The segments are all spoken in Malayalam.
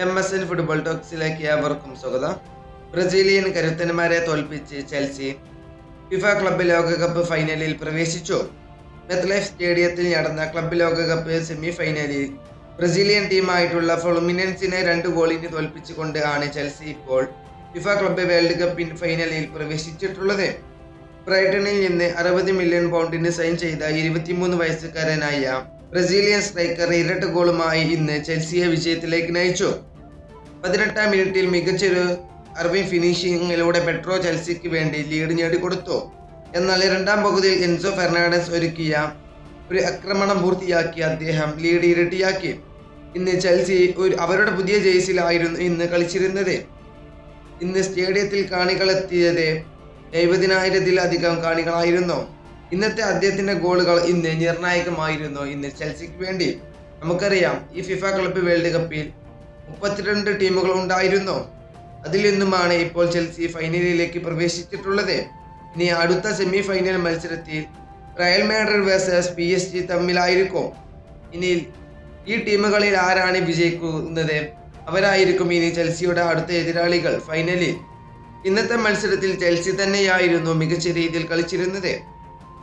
MSN ഫുട്ബോൾ ടോക്സിലേക്ക് ഏവർക്കും സ്വാഗതം. ബ്രസീലിയൻ കരുത്തന്മാരെ തോൽപ്പിച്ച് ചെൽസി ഫിഫ ക്ലബ്ബ് ലോകകപ്പ് ഫൈനലിൽ പ്രവേശിച്ചു. മെത്ലൈഫ് സ്റ്റേഡിയത്തിൽ നടന്ന ക്ലബ്ബ് ലോകകപ്പ് സെമി ഫൈനലിൽ ബ്രസീലിയൻ ടീമായിട്ടുള്ള ഫ്ലുമിനൻസിനെ 2 ഗോളിന് തോൽപ്പിച്ചുകൊണ്ട് ആണ് ചെൽസി ഇപ്പോൾ ഫിഫ ക്ലബ്ബ് വേൾഡ് കപ്പിൻ ഫൈനലിൽ പ്രവേശിച്ചിട്ടുള്ളത്. ബ്രൈറ്റണിൽ നിന്ന് 60 മില്യൺ പൗണ്ടിന് സൈൻ ചെയ്ത 23 വയസ്സുകാരനായ ബ്രസീലിയൻ സ്ട്രൈക്കർ ഇരട്ട ഗോളുമായി ഇന്ന് ചെൽസിയെ വിജയത്തിലേക്ക് നയിച്ചു. 18ാം മിനിറ്റിൽ മികച്ചൊരു അർവിൻ ഫിനിഷിങ്ങിലൂടെ പെട്രോ ചെൽസിക്ക് വേണ്ടി ലീഡ് നേടിക്കൊടുത്തു. എന്നാൽ രണ്ടാം പകുതിയിൽ എൻസോ ഫെർണാണ്ടസ് ഒരുക്കിയ ഒരു ആക്രമണം പൂർത്തിയാക്കി അദ്ദേഹം ലീഡ് ഇരട്ടിയാക്കി. ഇന്ന് ചെൽസി അവരുടെ പുതിയ ജേഴ്സിയിലായിരുന്നു ഇന്ന് കളിച്ചിരുന്നത്. ഇന്ന് സ്റ്റേഡിയത്തിൽ കാണികളെത്തിയത് 70,000-ത്തിലധികം കാണികളായിരുന്നു. ഇന്നത്തെ അദ്ദേഹത്തിന്റെ ഗോളുകൾ ഇന്ന് നിർണായകമായിരുന്നു. ഇന്ന് ചെൽസിക്ക് വേണ്ടി നമുക്കറിയാം, ഈ ഫിഫ ക്ലബ്ബ് വേൾഡ് കപ്പിൽ 32 ടീമുകൾ ഉണ്ടായിരുന്നു. അതിൽ നിന്നുമാണ് ഇപ്പോൾ ചെൽസി ഫൈനലിലേക്ക് പ്രവേശിച്ചിട്ടുള്ളത്. ഇനി അടുത്ത സെമി ഫൈനൽ മത്സരത്തിൽ റയൽ മാഡ്രിഡ് വേഴ്സസ് PSG തമ്മിലായിരിക്കും. ഇനി ഈ ടീമുകളിൽ ആരാണ് വിജയിക്കുന്നത് അവരായിരിക്കും ഇനി ചെൽസിയുടെ അടുത്ത എതിരാളികൾ ഫൈനലിൽ. ഇന്നത്തെ മത്സരത്തിൽ ചെൽസി തന്നെയായിരുന്നു മികച്ച രീതിയിൽ കളിച്ചിരുന്നത്.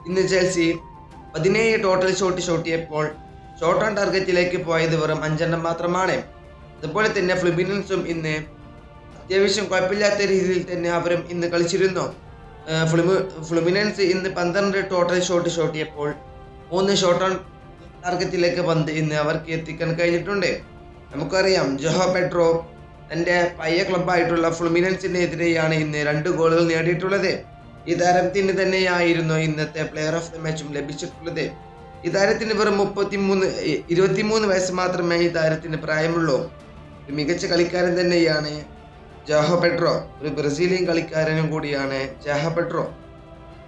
ഇന്ന് ചെൽസി 17 ടോട്ടൽ ഷോട്ടിയപ്പോൾ ഷോട്ട് ഓൺ ടാർഗറ്റിലേക്ക് പോയത് വെറും 5 മാത്രമാണ്. അതുപോലെ തന്നെ ഫ്ലുമിനൻസും ഇന്ന് അത്യാവശ്യം കുഴപ്പമില്ലാത്ത രീതിയിൽ തന്നെ അവരും ഇന്ന് കളിച്ചിരുന്നു. ഫ്ലുമിനൻസ് ഇന്ന് 12 ടോട്ടൽ ഷോട്ടിയപ്പോൾ 3 ഷോട്ട് ഓൺ ടാർഗറ്റിലേക്ക് പന്ത് ഇന്ന് അവർക്ക് എത്തിക്കാൻ കഴിഞ്ഞിട്ടുണ്ട്. നമുക്കറിയാം, ജോഹോ പെഡ്രോ തൻ്റെ പഴയ ക്ലബ്ബായിട്ടുള്ള ഫ്ലുമിനൻസിനെതിരെയാണ് ഇന്ന് 2 ഗോളുകൾ നേടിയിട്ടുള്ളത്. ഈ താരത്തിന് തന്നെയായിരുന്നു ഇന്നത്തെ പ്ലെയർ ഓഫ് ദി മാച്ചും ലഭിച്ചിട്ടുള്ളത്. ഈ താരത്തിന് വെറും 23 വയസ്സ് മാത്രമേ ഈ താരത്തിന് പ്രായമുള്ളൂ. ഒരു മികച്ച കളിക്കാരൻ തന്നെയാണ് ജോഹോ പെഡ്രോ. ഒരു ബ്രസീലിയൻ കളിക്കാരനും കൂടിയാണ് ജോഹോ പെഡ്രോ.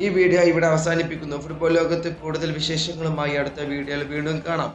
ഈ വീഡിയോ ഇവിടെ അവസാനിപ്പിക്കുന്നു. ഫുട്ബോൾ ലോകത്ത് കൂടുതൽ വിശേഷങ്ങളുമായി അടുത്ത വീഡിയോയിൽ വീണ്ടും കാണാം.